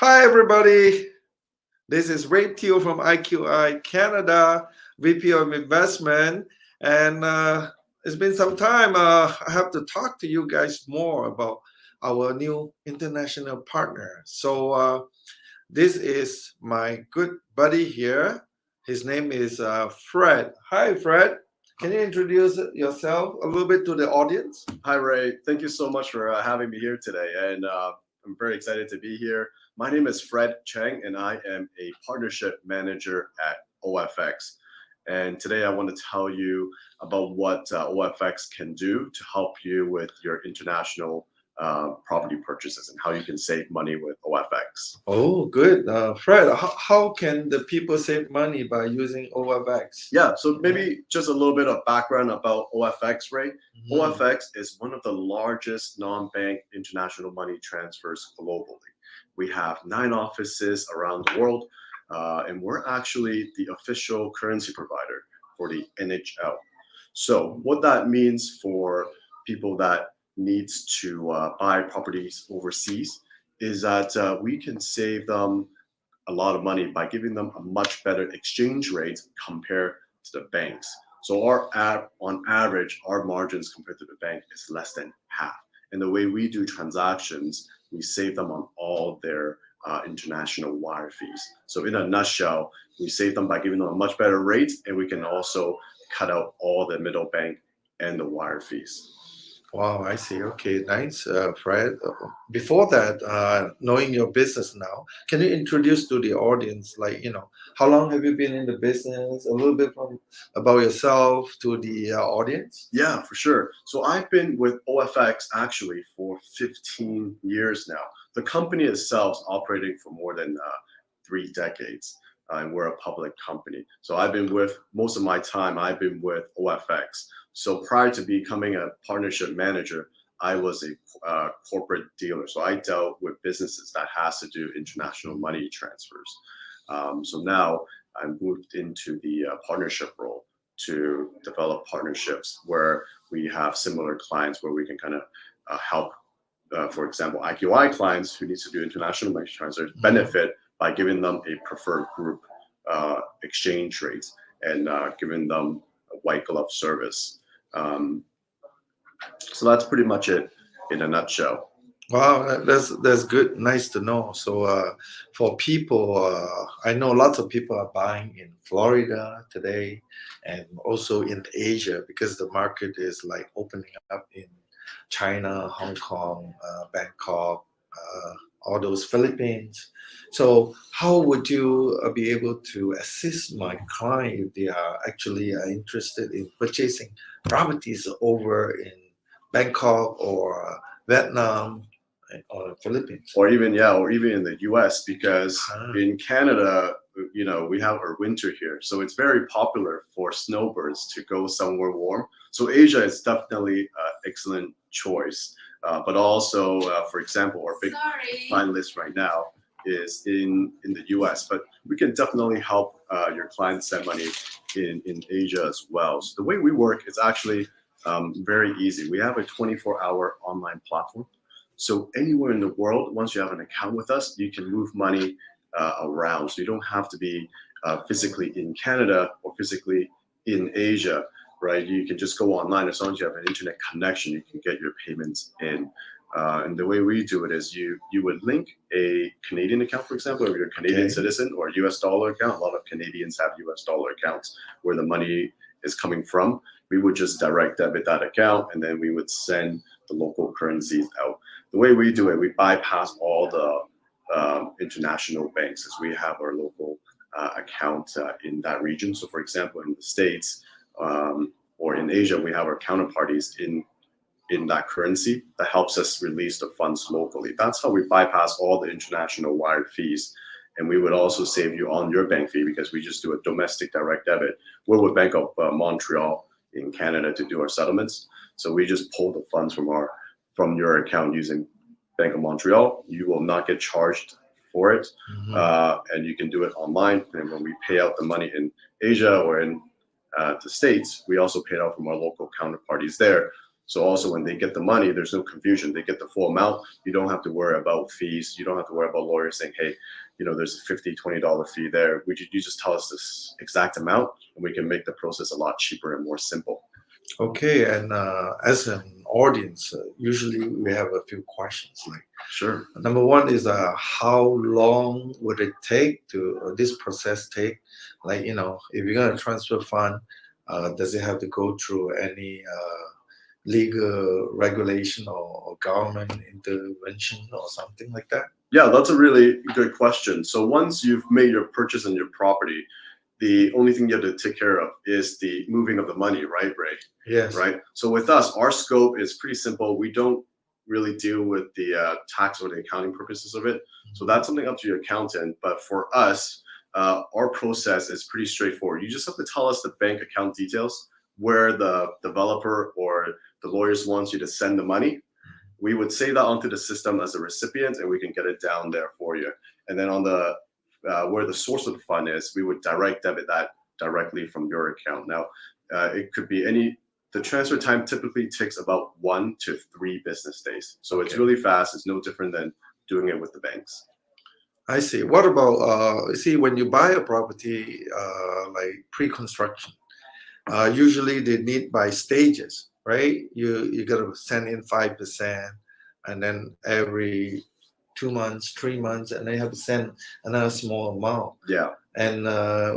Hi, everybody. This is Ray Teo from IQI Canada, VP of Investment. And it's been some time. I have to talk to you guys more about our new international partner. This is my good buddy here. His name is Fred. Hi, Fred. Can you introduce yourself a little bit to the audience? Hi, Ray. Thank you so much for having me here today. And I'm very excited to be here. My name is Fred Chang, and I am a partnership manager at OFX. And today I want to tell you about what OFX can do to help you with your international property purchases and how you can save money with OFX. Oh, good. Fred, how can the people save money by using OFX? Yeah, so maybe just a little bit of background about OFX, Ray. Mhm. OFX is one of the largest non-bank international money transfers globally. We have 9 offices around the world, and we're actually the official currency provider for the NHL. So what that means for people that needs to buy properties overseas is that we can save them a lot of money by giving them a much better exchange rate compared to the banks. So on average, our margins compared to the bank is less than half. And the way we do transactions, we save them on all their international wire fees. So in a nutshell, we save them by giving them a much better rate, and we can also cut out all the middle bank and the wire fees. Wow, I see. Okay, nice, Fred. Before that, knowing your business now, can you introduce to the audience, like, how long have you been in the business? A little bit from about yourself to the audience. Yeah, for sure. So I've been with OFX actually for 15 years now. The company itself is operating for more than 3 decades, and we're a public company. So I've been with most of my time, I've been with OFX. So prior to becoming a partnership manager, I was a corporate dealer. So I dealt with businesses that has to do international money transfers. So now I moved into the partnership role to develop partnerships where we have similar clients where we can kind of help, for example, IQI clients who needs to do international money transfers benefit by giving them a preferred group exchange rates and giving them a white glove service. Um, so that's pretty much it in a nutshell. Wow, that's good. Nice to know. So, for people, I know lots of people are buying in Florida today, and also in Asia because the market is like opening up in China, Hong Kong, Bangkok, all those Philippines. So, how would you be able to assist my client if they are actually interested in purchasing properties over in Bangkok or Vietnam or Philippines? Or even or even in the US, because Ah, in Canada, we have our winter here, so it's very popular for snowbirds to go somewhere warm. So Asia is definitely an excellent choice. But also, for example, our big client list right now is in the US, but we can definitely help your clients send money in Asia as well. So the way we work is actually very easy. We have a 24-hour online platform. So anywhere in the world, once you have an account with us, you can move money around. So you don't have to be physically in Canada or physically in Asia, right? You can just go online. As long as you have an internet connection, you can get your payments in. And the way we do it is you would link a Canadian account, for example, if you're a Canadian okay. citizen, or a US dollar account. A lot of Canadians have US dollar accounts where the money is coming from. We would just direct debit that account, and then we would send the local currencies out. The way we do it, we bypass all the international banks, as we have our local account in that region. So, for example, in the States or in Asia, we have our counterparties in that currency that helps us release the funds locally. That's how we bypass all the international wire fees. And we would also save you on your bank fee because we just do a domestic direct debit. We're with Bank of Montreal in Canada to do our settlements. So we just pull the funds from your account using Bank of Montreal. You will not get charged for it, and you can do it online. And when we pay out the money in Asia or in the States, we also pay it out from our local counterparties there. So also when they get the money, there's no confusion. They get the full amount. You don't have to worry about fees. You don't have to worry about lawyers saying, hey, there's a $50, $20 fee there. You just tell us this exact amount, and we can make the process a lot cheaper and more simple. Okay, and as an audience, usually we have a few questions. Like, Sure. number one is how long would it take to this process take? Like, if you're gonna transfer fund, does it have to go through any legal regulation or government intervention or something like that? Yeah, that's a really good question. So once you've made your purchase on your property, the only thing you have to take care of is the moving of the money, right, Ray? Yes. Right. So with us, our scope is pretty simple. We don't really deal with the tax or the accounting purposes of it. So that's something up to your accountant. But for us, our process is pretty straightforward. You just have to tell us the bank account details, where the developer or the lawyers wants you to send the money. We would save that onto the system as a recipient, and we can get it down there for you. And then on the where the source of the fund is, we would direct debit that directly from your account. Now, it could be any. The transfer time typically takes about 1 to 3 business days. So it's really fast. It's no different than doing it with the banks. I see. What about see, when you buy a property like pre-construction, usually they need by stages, right? You gotta send in 5%, and then every 2 months, 3 months, and they have to send another small amount. Yeah. And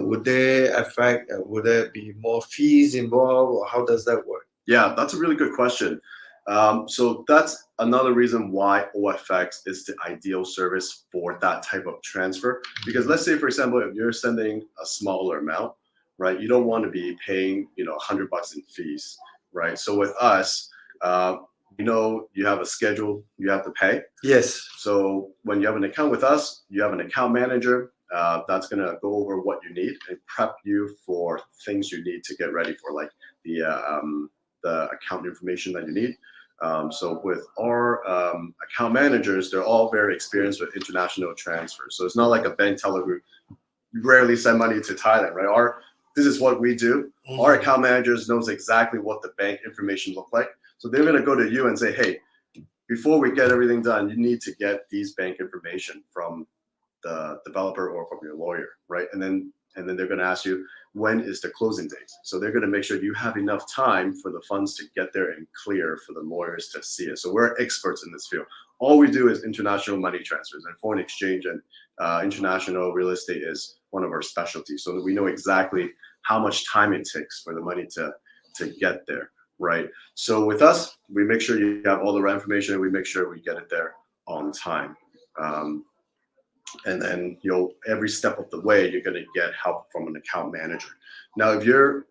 would they affect? Would there be more fees involved, or how does that work? Yeah, that's a really good question. So that's another reason why OFX is the ideal service for that type of transfer. Because let's say, for example, if you're sending a smaller amount, right, you don't want to be paying, $100 in fees, right? So with us, you have a schedule you have to pay. Yes. So when you have an account with us, you have an account manager that's going to go over what you need and prep you for things you need to get ready for, like the account information that you need. So with our account managers, they're all very experienced with international transfers. So it's not like a bank teller who rarely send money to Thailand, right? This is what we do. Mm-hmm. Our account managers knows exactly what the bank information look like. So they're going to go to you and say, hey, before we get everything done, you need to get these bank information from the developer or from your lawyer, right? And then they're going to ask you, when is the closing date? So they're going to make sure you have enough time for the funds to get there and clear for the lawyers to see it. So we're experts in this field. All we do is international money transfers, and foreign exchange and international real estate is one of our specialties. So that we know exactly how much time it takes for the money to get there, right? So with us, we make sure you have all the right information, and we make sure we get it there on time. And then every step of the way, you're going to get help from an account manager. Now, if you're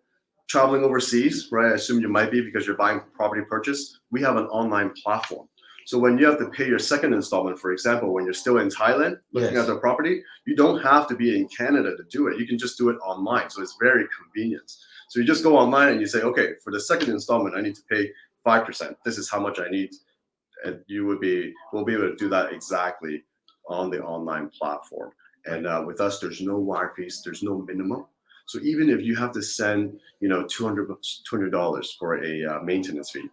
traveling overseas, right, I assume you might be because you're buying property purchase, we have an online platform. So when you have to pay your second installment, for example, when you're still in Thailand looking at the property, you don't have to be in Canada to do it. You can just do it online. So it's very convenient. So you just go online and you say, okay, for the second installment, I need to pay 5%. This is how much I need. And we'll be able to do that exactly on the online platform. And with us, there's no wire fees, there's no minimum. So even if you have to send, $200 for a maintenance fee,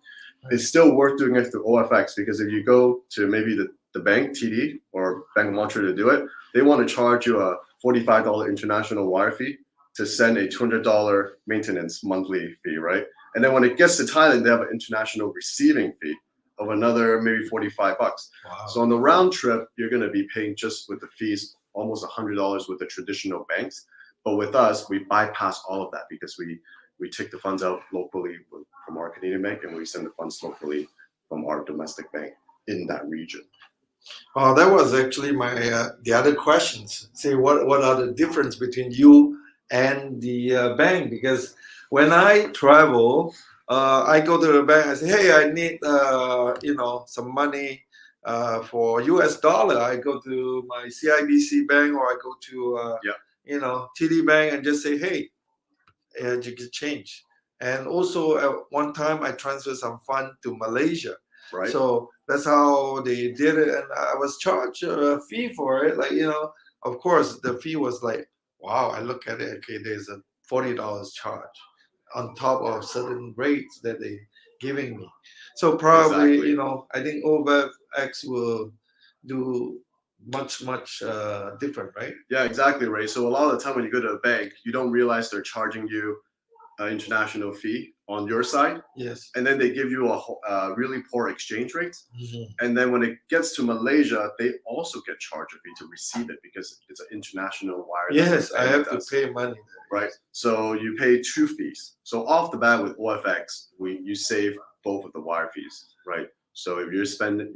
it's still worth doing it through OFX, because if you go to maybe the bank, TD, or Bank of Montreal to do it, they want to charge you a $45 international wire fee to send a $200 maintenance monthly fee, right? And then when it gets to Thailand, they have an international receiving fee of another maybe $45. Wow. So on the round trip, you're going to be paying just with the fees almost $100 with the traditional banks. But with us, we bypass all of that, because we take the funds out locally from our Canadian bank, and we send the funds locally from our domestic bank in that region. Oh, that was actually my the other questions. Say, what are the difference between you and the bank? Because when I travel, I go to the bank. I say, hey, I need some money for US dollar. I go to my CIBC bank, or I go to TD bank, and just say, hey, you get change. And also at one time I transferred some fund to Malaysia. Right. So that's how they did it, and I was charged a fee for it. Like, of course the fee was like, wow. I look at it. Okay, there's a $40 charge on top of certain rates that they giving me. So probably, Exactly. I think OFX will do much different, right? Yeah, exactly, Ray. So a lot of the time when you go to a bank, you don't realize they're charging you an international fee on your side, Yes. and then they give you a really poor exchange rate. Mhm. And then when it gets to Malaysia, they also get charged a fee to receive it because it's an international wire that the Yes, I bank have to does, pay money there. right? Yes. So you pay two fees. So off the bat with OFX, you save both of the wire fees, right? So if you're sending a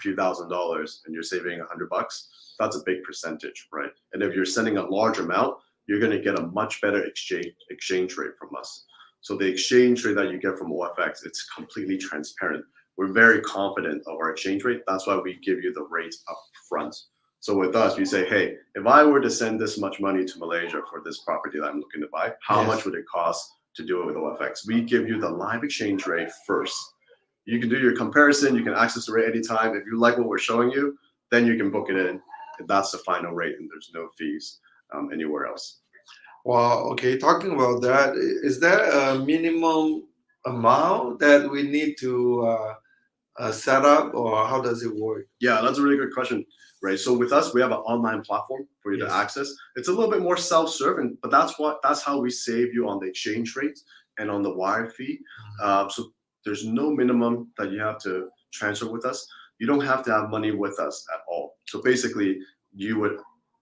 few $1,000s and you're saving $100, that's a big percentage, right? And if you're sending a large amount, you're going to get a much better exchange rate from us. So the exchange rate that you get from OFX, it's completely transparent. We're very confident of our exchange rate. That's why we give you the rate up front. So with us, we say, hey, if I were to send this much money to Malaysia for this property that I'm looking to buy, how much Yes. would it cost to do it with OFX? We give you the live exchange rate first. You can do your comparison. You can access the rate anytime. If you like what we're showing you, then you can book it in. And that's the final rate, and there's no fees anywhere else. Wow. Okay. Talking about that, is there a minimum amount that we need to set up, or how does it work? Yeah, that's a really good question, Ray. So with us, we have an online platform for you to Yes. access. It's a little bit more self-serving, but that's how we save you on the exchange rate and on the wire fee. So there's no minimum that you have to transfer with us. You don't have to have money with us at all. So basically, you would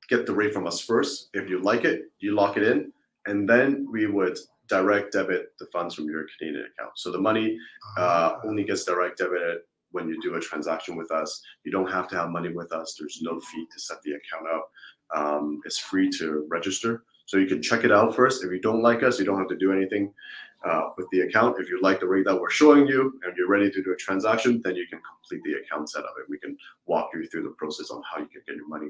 get the rate from us first. If you like it, you lock it in, and then we would direct debit the funds from your Canadian account. So the money only gets direct debited when you do a transaction with us. You don't have to have money with us. There's no fee to set the account up. It's free to register. So you can check it out first. If you don't like us, you don't have to do anything with the account. If you like the rate that we're showing you and you're ready to do a transaction, then you can complete the account setup and we can walk you through the process on how you can get your money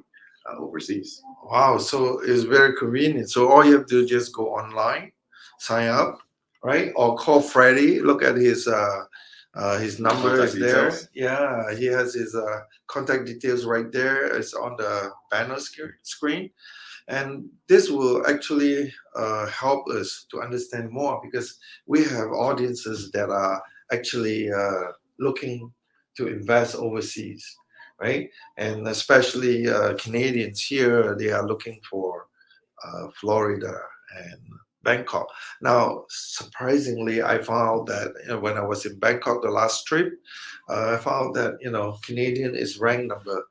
overseas. Wow. So it's very convenient. So all you have to do is just go online, sign up, right? Or call Freddie. Look at his number Contact is there. details. Yeah, he has his contact details right there. It's on the banner screen. And this will actually help us to understand more because we have audiences that are actually looking to invest overseas, right? And especially Canadians here, they are looking for Florida and Bangkok. Now, surprisingly, I found that when I was in Bangkok the last trip, I found that Canadian is ranked number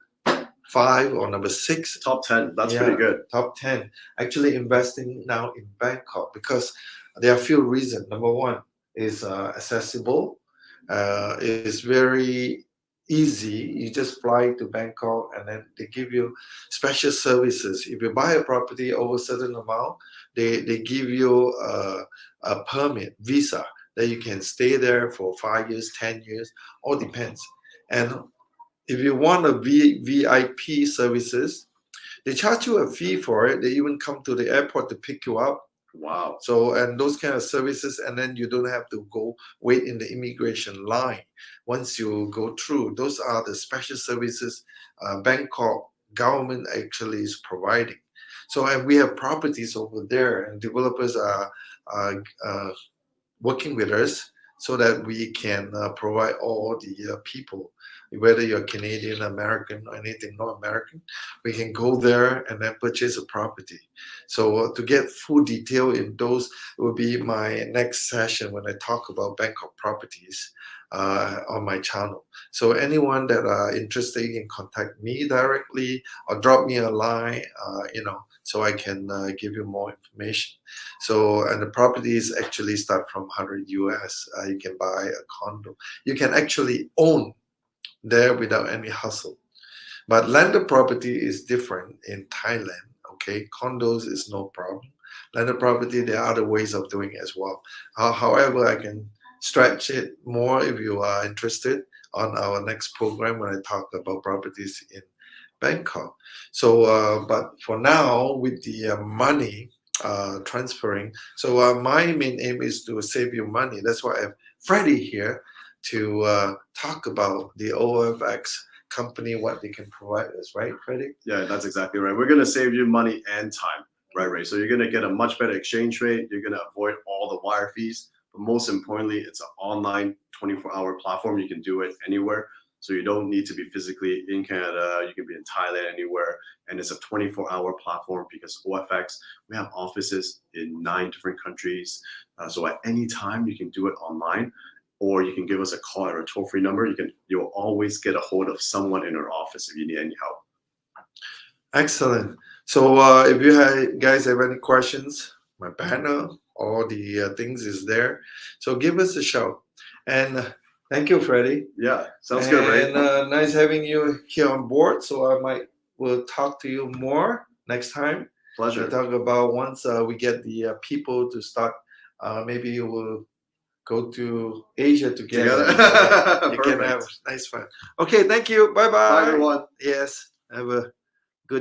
5 or number 6. Top 10. That's pretty Yeah, good. top 10. Actually investing now in Bangkok because there are a few reasons. Number one is accessible. It's very easy. You just fly to Bangkok and then they give you special services. If you buy a property over a certain amount, they give you a permit, visa, that you can stay there for 5 years, 10 years, all depends. And if you want a VIP services, they charge you a fee for it. They even come to the airport to pick you up. Wow. So, and those kind of services, and then you don't have to go wait in the immigration line. Once you go through, those are the special services Bangkok government actually is providing. So, and we have properties over there, and developers are working with us so that we can provide all the people, whether you're Canadian, American, or anything not American, we can go there and then purchase a property. So to get full detail in those will be my next session when I talk about Bangkok properties on my channel. So anyone that are interested, you can contact me directly or drop me a line, so I can give you more information. So, and the properties actually start from 100 US. You can buy a condo. You can actually own there without any hustle. But landed property is different in Thailand. Okay, condos is no problem. Landed property, there are other ways of doing it as well. However, I can stretch it more if you are interested on our next program when I talk about properties in Bangkok. So, but for now, with the money transferring, so my main aim is to save you money. That's why I have Freddie here to talk about the OFX company, what they can provide us, right, Freddie? Yeah, that's exactly right. We're going to save you money and time, right, Ray? So you're going to get a much better exchange rate. You're going to avoid all the wire fees. But most importantly, it's an online 24-hour platform. You can do it anywhere. So you don't need to be physically in Canada. You can be in Thailand, anywhere. And it's a 24-hour platform because OFX, we have offices in 9 different countries. So at any time, you can do it online, or you can give us a call at our toll-free number. You'll always get a hold of someone in our office if you need any help. Excellent. So if you guys have any questions, my banner, all the things is there. So give us a shout. And thank you, Freddie. Yeah, sounds good, right? And nice having you here on board. So I might will talk to you more next time. Pleasure. We talk about once we get the people to start. Maybe we'll go to Asia together. You can have nice fun. Okay, thank you. Bye bye. Bye, everyone. Yes. Have a